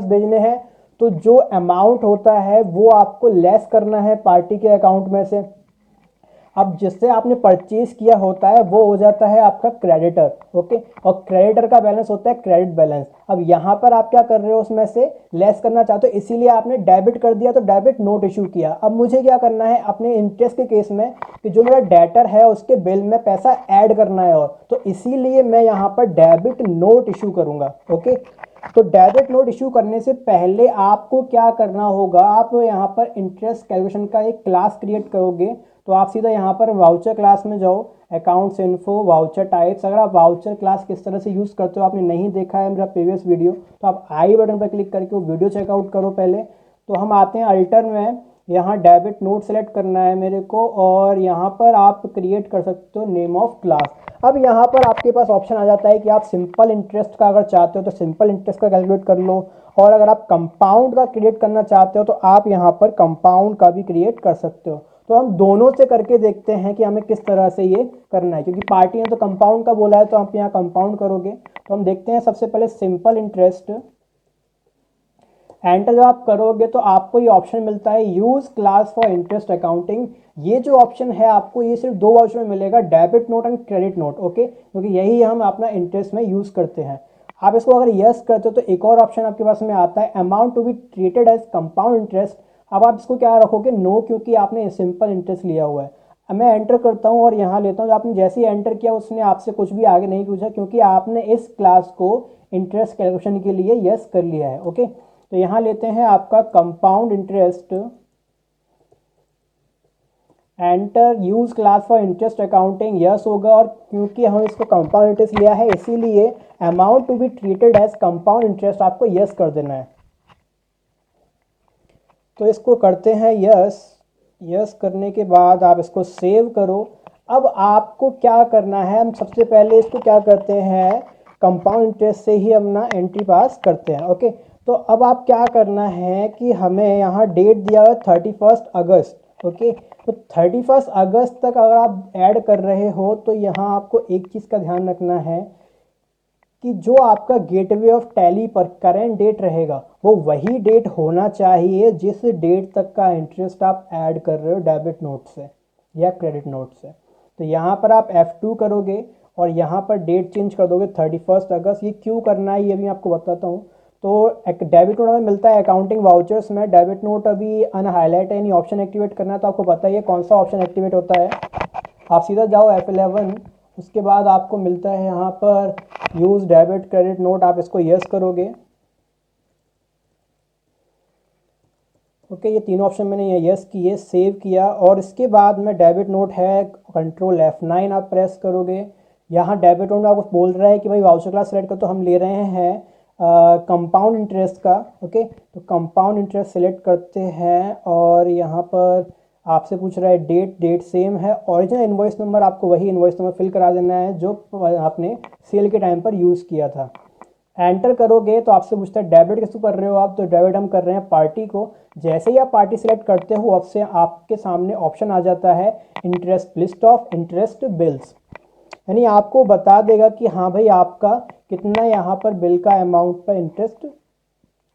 भेजने हैं, तो जो अमाउंट होता है वो आपको लेस करना है पार्टी के अकाउंट में से। अब जिससे आपने परचेज किया होता है वो हो जाता है आपका क्रेडिटर, ओके, और क्रेडिटर का बैलेंस होता है क्रेडिट बैलेंस। अब यहाँ पर आप क्या कर रहे हो, उसमें से लेस करना चाहते हो, इसीलिए आपने डेबिट कर दिया, तो डेबिट नोट इशू किया। अब मुझे क्या करना है अपने इंटरेस्ट के केस में कि जो मेरा डेटर है उसके बिल में पैसा ऐड करना है, और तो इसीलिए मैं यहाँ पर डेबिट नोट इशू करूँगा, ओके। तो डेबिट नोट इशू करने से पहले आपको क्या करना होगा, आप यहाँ पर इंटरेस्ट कैलकुलेशन का एक क्लास क्रिएट करोगे। तो आप सीधा यहाँ पर वाउचर क्लास में जाओ, अकाउंट्स इन्फो वाउचर टाइप्स। अगर आप वाउचर क्लास किस तरह से यूज़ करते हो आपने नहीं देखा है मेरा प्रीवियस वीडियो, तो आप आई बटन पर क्लिक करके वो वीडियो चेकआउट करो पहले। तो हम आते हैं अल्टर में, यहाँ डेबिट नोट सेलेक्ट करना है मेरे को, और यहाँ पर आप क्रिएट कर सकते हो नेम ऑफ क्लास। अब यहाँ पर आपके पास ऑप्शन आ जाता है कि आप सिंपल इंटरेस्ट का अगर चाहते हो तो सिंपल इंटरेस्ट का कैलकुलेट कर लो, और अगर आप कंपाउंड का क्रिएट करना चाहते हो तो आप यहाँ पर कंपाउंड का भी क्रिएट कर सकते हो। तो हम दोनों से करके देखते हैं कि हमें किस तरह से ये करना है, क्योंकि पार्टी ने तो कंपाउंड का बोला है तो आप यहाँ कंपाउंड करोगे। तो हम देखते हैं, सबसे पहले सिंपल इंटरेस्ट एंटर जब आप करोगे तो आपको ये ऑप्शन मिलता है use class for interest accounting. ये जो ऑप्शन है आपको ये सिर्फ दो ऑप्शन में मिलेगा, debit note and credit note, okay, क्योंकि यही हम अपना इंटरेस्ट में यूज करते हैं। आप इसको अगर यस करते हो तो एक और ऑप्शन आपके पास में आता है amount to be treated as compound interest. अब आप इसको क्या रखोगे, नो, क्योंकि आपने सिंपल इंटरेस्ट लिया हुआ है। अब मैं एंटर करता हूँ और यहाँ लेता हूँ। आपने जैसे ही एंटर किया उसने आपसे कुछ भी आगे नहीं पूछा, क्योंकि आपने इस क्लास को इंटरेस्ट कैलकुलेशन के लिए यस कर लिया है, ओके। तो यहाँ लेते हैं आपका compound interest, enter use class for interest accounting, yes होगा। और क्योंकि हम इसको कंपाउंड इंटरेस्ट लिया है इसीलिए amount to be treated as compound interest आपको यस कर देना है। तो इसको करते हैं यस। यस करने के बाद आप इसको सेव करो। अब आपको क्या करना है, हम सबसे पहले इसको क्या करते हैं, कंपाउंड इंटरेस्ट से ही अपना एंट्री पास करते हैं, ओके। तो अब आप क्या करना है कि हमें यहाँ डेट दिया हुआ है 31 अगस्त, ओके। तो 31 अगस्त तक अगर आप ऐड कर रहे हो तो यहाँ आपको एक चीज़ का ध्यान रखना है कि जो आपका गेटवे ऑफ टैली पर करेंट डेट रहेगा वो वही डेट होना चाहिए जिस डेट तक का इंटरेस्ट आप ऐड कर रहे हो डेबिट नोट से या क्रेडिट नोट से। तो यहाँ पर आप F2 करोगे और यहाँ पर डेट चेंज कर दोगे 31 अगस्त। ये क्यों करना है ये भी आपको बताता हूँ। तो डेबिट नोट हमें मिलता है अकाउंटिंग वाउचर्स में, डेबिट नोट अभी अनहाईलाइट है, यानी ऑप्शन एक्टिवेट करना है। तो आपको पता है कौन सा ऑप्शन एक्टिवेट होता है। आप सीधा जाओ F11, उसके बाद आपको मिलता है यहाँ पर यूज़ डेबिट क्रेडिट नोट, आप इसको यस करोगे, ओके। ये तीनों ऑप्शन मैंने ये यस किए, सेव किया, और इसके बाद में डेबिट नोट है कंट्रोल F9 आप प्रेस करोगे। यहाँ डेबिट नोट में आपको बोल रहा है कि भाई वाउचर क्लास सेलेक्ट कर, तो हम ले रहे हैं कंपाउंड इंटरेस्ट का, ओके। तो कंपाउंड इंटरेस्ट सेलेक्ट करते हैं और यहाँ पर आपसे पूछ रहा है डेट सेम है, ओरिजिनल इनवॉइस नंबर आपको वही इनवॉइस नंबर फिल करा देना है जो आपने सेल के टाइम पर यूज़ किया था। एंटर करोगे तो आपसे पूछता है डेबिट किसको कर रहे हो आप, तो डेबिट हम कर रहे हैं पार्टी को। जैसे ही आप पार्टी सेलेक्ट करते हो आपसे आपके सामने ऑप्शन आ जाता है interest, list of interest bills, यानी आपको बता देगा कि हाँ भाई आपका कितना यहाँ पर बिल का अमाउंट पर इंटरेस्ट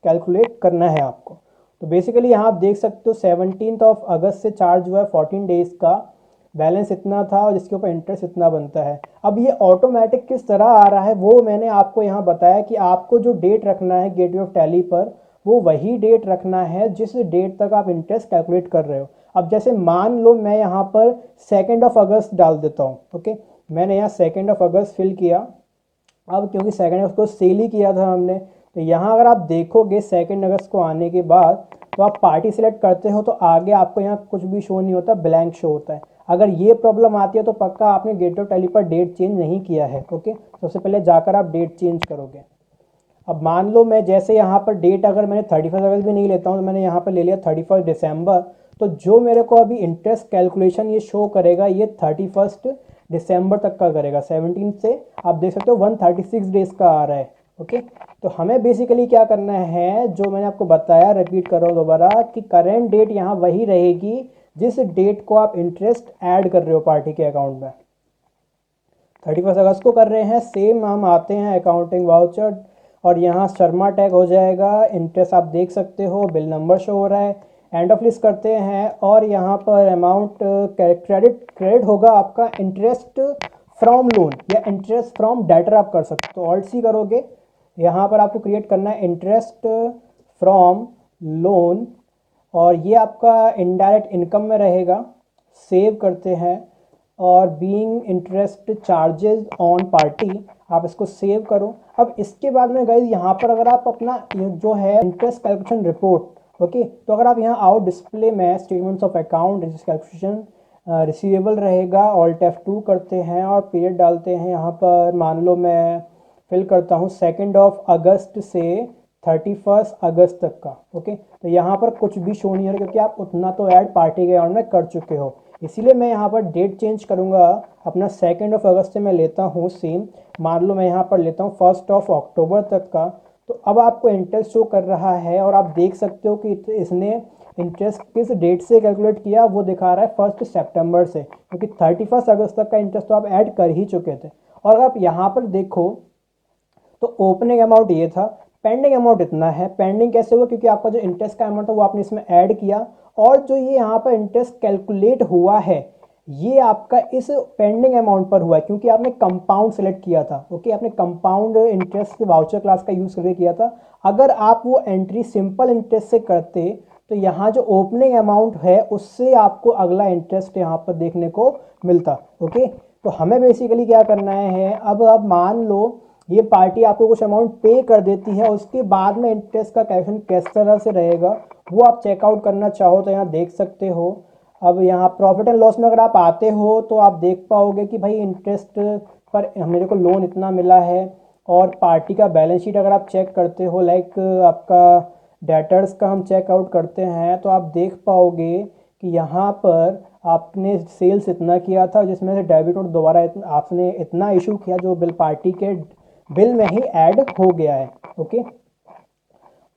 कैलकुलेट करना है आपको। तो बेसिकली यहाँ आप देख सकते हो 17 अगस्त से चार्ज हुआ है 14 डेज का, बैलेंस इतना था और जिसके ऊपर इंटरेस्ट इतना बनता है। अब ये ऑटोमेटिक किस तरह आ रहा है वो मैंने आपको यहाँ बताया कि आपको जो डेट रखना है गेटवे ऑफ टैली पर वो वही डेट रखना है जिस डेट तक आप इंटरेस्ट कैलकुलेट कर रहे हो। अब जैसे मान लो मैं यहाँ पर 2 अगस्त डाल देता हूँ, ओके। मैंने यहाँ 2 अगस्त फिल किया। अब क्योंकि 2 अगस्त को सेल ही किया था हमने, तो यहाँ अगर आप देखोगे 2 अगस्त को आने के बाद तो आप पार्टी सिलेक्ट करते हो तो आगे आपको यहाँ कुछ भी शो नहीं होता, ब्लैंक शो होता है। अगर ये प्रॉब्लम आती है तो पक्का आपने गेटवे ऑफ टैली पर डेट चेंज नहीं किया है, ओके। सबसे पहले जाकर आप डेट चेंज करोगे। अब मान लो मैं जैसे यहाँ पर डेट अगर मैंने 31 अगस्त भी नहीं लेता हूँ तो मैंने यहाँ पर ले लिया 31 दिसंबर, तो जो मेरे को अभी इंटरेस्ट कैलकुलेशन ये शो करेगा ये 31 दिसंबर तक का करेगा। 17 से आप देख सकते हो 136 डेज का आ रहा है, ओके। तो हमें बेसिकली क्या करना है, जो मैंने आपको बताया, रिपीट कर रहा हूँ दोबारा, कि करेंट डेट यहाँ वही रहेगी जिस डेट को आप इंटरेस्ट ऐड कर रहे हो पार्टी के अकाउंट में। 31 अगस्त को कर रहे हैं, सेम हम आते हैं अकाउंटिंग वाउचर और यहाँ शर्मा टैग हो जाएगा, इंटरेस्ट आप देख सकते हो, बिल नंबर शो हो रहा है, एंड ऑफ लिस्ट करते हैं और यहाँ पर अमाउंट क्रेडिट होगा आपका इंटरेस्ट फ्रॉम लोन या इंटरेस्ट फ्रॉम डेटर आप कर सकते हो। तो ऑल्ट सी करोगे, यहाँ पर आपको क्रिएट करना है इंटरेस्ट फ्रॉम लोन और ये आपका इनडायरेक्ट इनकम में रहेगा। सेव करते हैं और being interest charges on party आप इसको सेव करो। अब इसके बाद में गाइस यहाँ पर अगर आप अपना जो है इंटरेस्ट कैलकुलेशन रिपोर्ट, ओके, तो अगर आप यहाँ आओ डिस्प्ले में statements of account calculation receivable रहेगा, ऑल्ट F2 करते हैं और पीरियड डालते हैं। यहाँ पर मान लो मैं फिल करता हूँ 2 अगस्त से 31 अगस्त तक का, ओके। तो यहाँ पर कुछ भी शो नहीं हो रहा क्योंकि आप उतना तो ऐड पार्टी के अकाउंट में कर चुके हो, इसीलिए मैं यहाँ पर डेट चेंज करूँगा। अपना 2 अगस्त से मैं लेता हूँ सेम, मान लो मैं यहाँ पर लेता हूँ 1 अक्टूबर तक का। तो अब आपको इंटरेस्ट शो कर रहा है और आप देख सकते हो कि इसने इंटरेस्ट किस डेट से कैलकुलेट किया, वो दिखा रहा है 1 सितंबर से, क्योंकि 31 अगस्त तक का इंटरेस्ट तो आप ऐड कर ही चुके थे। और अगर आप यहाँ पर देखो तो ओपनिंग अमाउंट ये था, पेंडिंग अमाउंट इतना है। पेंडिंग कैसे हुआ, क्योंकि आपका जो इंटरेस्ट का अमाउंट था वो आपने इसमें ऐड किया और जो ये यहाँ पर इंटरेस्ट कैलकुलेट हुआ है ये आपका इस पेंडिंग अमाउंट पर हुआ है क्योंकि आपने कंपाउंड सेलेक्ट किया था, ओके। आपने कंपाउंड इंटरेस्ट वाउचर क्लास का यूज़ करके किया था। अगर आप वो एंट्री सिंपल इंटरेस्ट से करते तो यहाँ जो ओपनिंग अमाउंट है उससे आपको अगला इंटरेस्ट यहाँ पर देखने को मिलता, ओके। तो हमें बेसिकली क्या करना है, अब मान लो ये पार्टी आपको कुछ अमाउंट पे कर देती है, उसके बाद में इंटरेस्ट का कैलकुलेशन किस तरह से रहेगा वो आप चेकआउट करना चाहो तो यहाँ देख सकते हो। अब यहाँ प्रॉफिट एंड लॉस में अगर आप आते हो तो आप देख पाओगे कि भाई इंटरेस्ट पर मेरे को लोन इतना मिला है और पार्टी का बैलेंस शीट अगर आप चेक करते हो, लाइक आपका डेटर्स का हम चेकआउट करते हैं तो आप देख पाओगे कि यहाँ पर आपने सेल्स इतना किया था जिसमें से डेबिट नोट दोबारा आपने इतना इशू किया जो बिल पार्टी के बिल में ही ऐड हो गया है, ओके।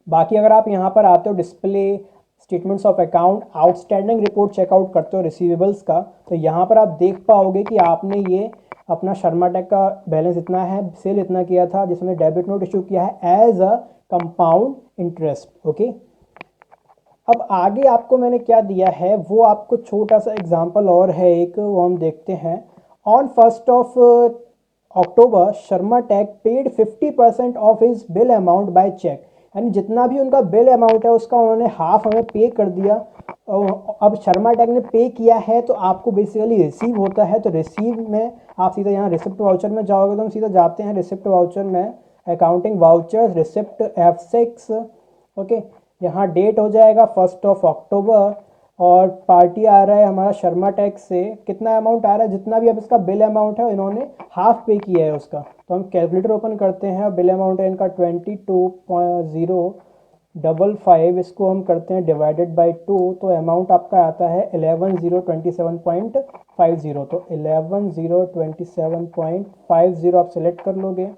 बाकी अगर आप यहाँ पर आते हो display statements of account outstanding report check out करते हो रिसीवेबल्स का, तो यहाँ पर आप देख पाओगे कि आपने ये अपना शर्मा टेक का बैलेंस इतना है, सेल इतना किया था जिसमें डेबिट नोट इशू किया है as a compound interest, okay. अब आगे आपको मैंने क्या दिया है वो आपको छोटा सा एग्जांपल और है एक, वो हम देखते हैं। On 1 October Sharma Tech paid 50% of his bill amount by cheque, यानी जितना भी उनका बिल अमाउंट है उसका उन्होंने हाफ हमें पे कर दिया। अब शर्मा टेक ने पे किया है तो आपको बेसिकली रिसीव होता है, तो रिसीव में आप सीधा यहाँ रिसिप्ट वाउचर में जाओगे तो हम सीधा जाते हैं रिसिप्ट वाउचर में, accounting vouchers receipt F6, okay. यहाँ डेट हो जाएगा 1 अक्टूबर और पार्टी आ रहा है हमारा शर्मा टेक से, कितना अमाउंट आ रहा है, जितना भी अब इसका बिल अमाउंट है इन्होंने हाफ पे किया है उसका। तो हम कैलकुलेटर ओपन करते हैं, बिल अमाउंट है इनका 22.055, इसको हम करते हैं डिवाइडेड बाय 2 तो अमाउंट आपका आता है 11,027.50। तो 11,027.50 आप सेलेक्ट कर लोगे,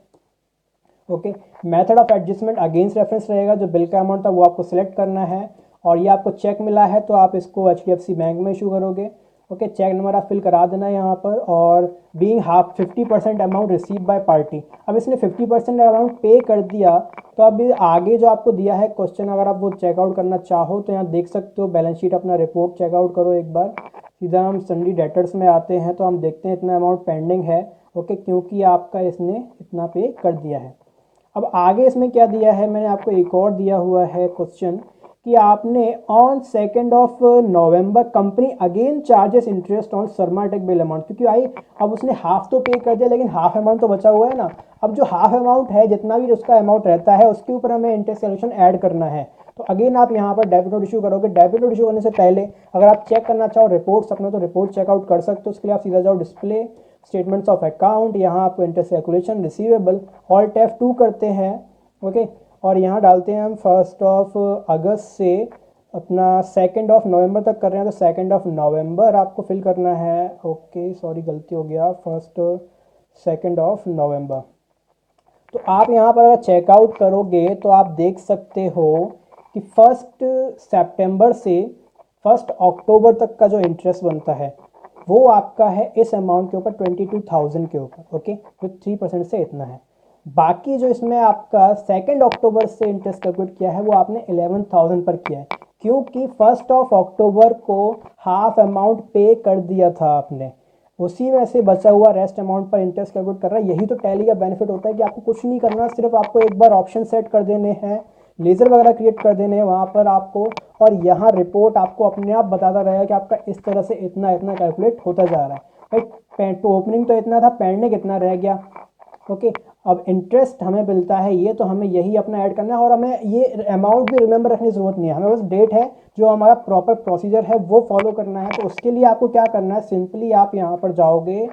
okay. Method of adjustment against reference रहेगा, जो बिल का अमाउंट था वो आपको सिलेक्ट करना है और ये आपको चेक मिला है तो आप इसको HDFC बैंक में इशू करोगे, ओके। चेक नंबर आप फिल करा देना यहाँ पर और being half 50% amount receive by party. अब इसने 50% अमाउंट पे कर दिया तो अब आगे जो आपको दिया है क्वेश्चन, अगर आप वो चेकआउट करना चाहो तो यहाँ देख सकते हो, बैलेंस शीट अपना रिपोर्ट चेकआउट करो एक बार। सीधा हम सन्डी डेटर्स में आते हैं तो हम देखते हैं इतना अमाउंट पेंडिंग है, ओके, क्योंकि आपका इसने इतना पे कर दिया है। अब आगे इसमें क्या दिया है, मैंने आपको एक और दिया हुआ है क्वेश्चन कि आपने on 2 November company again charges interest on Sharma Tech bill amount, क्योंकि भाई अब उसने हाफ तो पे कर दिया लेकिन हाफ अमाउंट तो बचा हुआ है ना। अब जो हाफ अमाउंट है, जितना भी उसका अमाउंट रहता है उसके ऊपर हमें इंटरेस्ट कैलकुलेशन ऐड करना है। तो अगेन आप यहाँ पर डेबिट नोट इशू करोगे। डेबिट नोट इशू करने से पहले अगर आप चेक करना चाहो रिपोर्ट्स अपने तो रिपोर्ट चेकआउट कर सकते हो। उसके लिए आप सीधा जाओ डिस्प्ले स्टेटमेंट्स ऑफ अकाउंट, यहाँ आपको interest calculation receivable alt F2 करते हैं, ओके। और यहाँ डालते हैं हम 1 अगस्त से अपना 2 नवंबर तक कर रहे हैं तो 2 नवंबर आपको फिल करना है, ओके। सॉरी गलती हो गया, 2 नवंबर। तो आप यहाँ पर अगर चेकआउट करोगे तो आप देख सकते हो कि 1 सितंबर से 1 अक्टूबर तक का जो इंटरेस्ट बनता है वो आपका है इस अमाउंट के ऊपर 22,000 के ऊपर, ओके, जो 3% से इतना है। बाकी जो इसमें आपका 2 अक्टूबर से इंटरेस्ट कैलकुलेट किया है वो आपने 11,000 पर किया है, क्योंकि 1 अक्टूबर को हाफ अमाउंट पे कर दिया था आपने, उसी में से बचा हुआ रेस्ट अमाउंट पर इंटरेस्ट कैलकुलेट कर रहा है। यही तो टैली का बेनिफिट होता है कि आपको कुछ नहीं करना, सिर्फ आपको एक बार ऑप्शन सेट कर देने हैं, लेज़र वगैरह क्रिएट कर देने हैं वहाँ पर आपको, और यहाँ रिपोर्ट आपको अपने आप बताता रहेगा कि आपका इस तरह से इतना इतना कैलकुलेट होता जा रहा है। भाई तो ओपनिंग तो इतना था, पेंडिंग कितना रह गया, ओके। अब इंटरेस्ट हमें मिलता है ये, तो हमें यही अपना ऐड करना है, और हमें ये अमाउंट भी रिमेंबर रखने की ज़रूरत नहीं है, हमें बस डेट है जो हमारा प्रॉपर प्रोसीजर है वो फॉलो करना है। तो उसके लिए आपको क्या करना है, सिंपली आप यहाँ पर जाओगे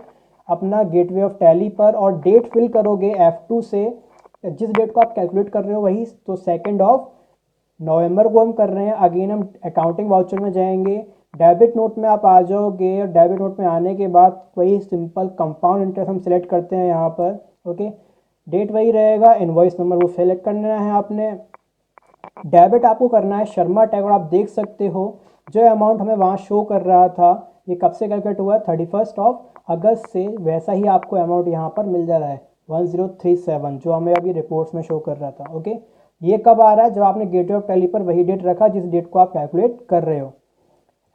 अपना गेटवे ऑफ टैली पर और डेट फिल करोगे F2 से, जिस डेट को आप कैलकुलेट कर रहे हो वही, तो 2 नवंबर को हम कर रहे हैं। अगेन हम अकाउंटिंग वाउचर में जाएंगे, डेबिट नोट में आप आ जाओगे, और डेबिट नोट में आने के बाद वही सिंपल कंपाउंड इंटरेस्ट हम सेलेक्ट करते हैं यहाँ पर, ओके। डेट वही रहेगा, इनवॉइस नंबर वो सेलेक्ट करना है आपने। डेबिट आपको करना है शर्मा टैग, और आप देख सकते हो जो अमाउंट हमें वहाँ शो कर रहा था ये कब से कैलकुलेट हुआ है, 31 अगस्त से, वैसा ही आपको अमाउंट यहाँ पर मिल जा रहा है 1037, जो हमें अभी रिपोर्ट्स में शो कर रहा था, ओके। ये कब आ रहा है, जब आपने गेटवे ऑफ टैली पर वही डेट रखा जिस डेट को आप कैलकुलेट कर रहे हो।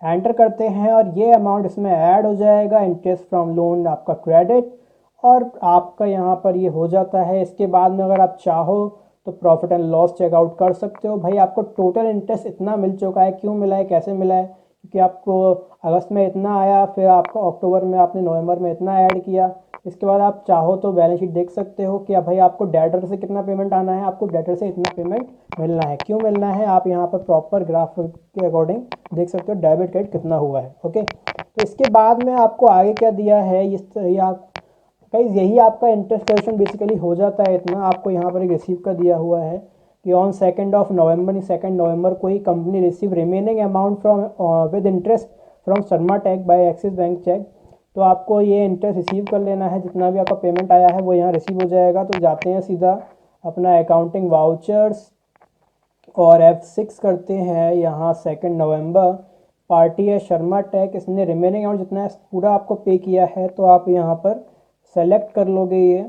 एंटर करते हैं और ये अमाउंट इसमें ऐड हो जाएगा, इंटरेस्ट फ्रॉम लोन आपका क्रेडिट, और आपका यहाँ पर ये हो जाता है। इसके बाद में अगर आप चाहो तो प्रॉफिट एंड लॉस चेकआउट कर सकते हो। भाई आपको टोटल इंटरेस्ट इतना मिल चुका है, क्यों मिला है, कैसे मिला है, क्योंकि आपको अगस्त में इतना आया, फिर आपको अक्टूबर में, आपने नवंबर में इतना ऐड किया। इसके बाद आप चाहो तो बैलेंस शीट देख सकते हो कि भाई आपको डेटर से कितना पेमेंट आना है, आपको डेटर से इतना पेमेंट मिलना है, क्यों मिलना है, आप यहाँ पर प्रॉपर ग्राफ के अकॉर्डिंग देख सकते हो डेबिट क्रेडिट कितना हुआ है, ओके। तो इसके बाद में आपको आगे क्या दिया है, यही आपका इंटरेस्ट कैलकुलेशन बेसिकली हो जाता है। इतना आपको यहाँ पर एक रिसीव का दिया हुआ है कि ऑन 2 नवंबर 2 को ही company receive remaining amount from with interest from Sharma tag by Axis Bank cheque. तो आपको ये इंटरेस्ट रिसीव कर लेना है, जितना भी आपका पेमेंट आया है वो यहाँ रिसीव हो जाएगा। तो जाते हैं सीधा अपना अकाउंटिंग वाउचर्स और F6 करते हैं, यहाँ 2 नवंबर, पार्टी है शर्मा टैग, इसने रिमेनिंग अमाउंट जितना है पूरा आपको पे किया है, तो आप यहाँ पर सेलेक्ट कर लोगे ये।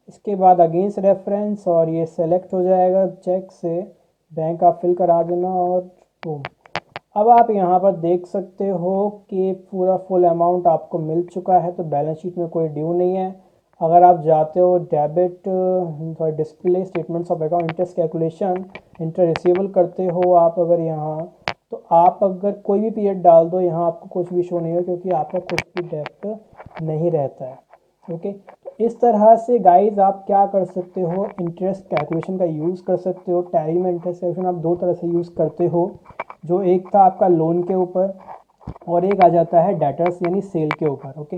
इसके बाद अगेंस्ट रेफरेंस, और ये सेलेक्ट हो जाएगा, चेक से बैंक आप फिल करा देना, और बूम। अब आप यहाँ पर देख सकते हो कि पूरा फुल अमाउंट आपको मिल चुका है, तो बैलेंस शीट में कोई ड्यू नहीं है। अगर आप जाते हो debit display statements of account interest calculation, interest receivable करते हो आप अगर यहाँ, तो आप अगर कोई भी पीरियड डाल दो यहाँ आपको कुछ भी शो नहीं हो, क्योंकि आपका कुछ भी डेप्ट नहीं रहता है, ओके। तो इस तरह से गाइज आप क्या कर सकते हो, इंटरेस्ट कैलकुलेशन का यूज़ कर सकते हो। टैली में इंटरेस्ट कैलकुलेशन आप दो तरह से यूज़ करते हो, जो एक था आपका लोन के ऊपर, और एक आ जाता है डेटर्स यानी सेल के ऊपर, ओके।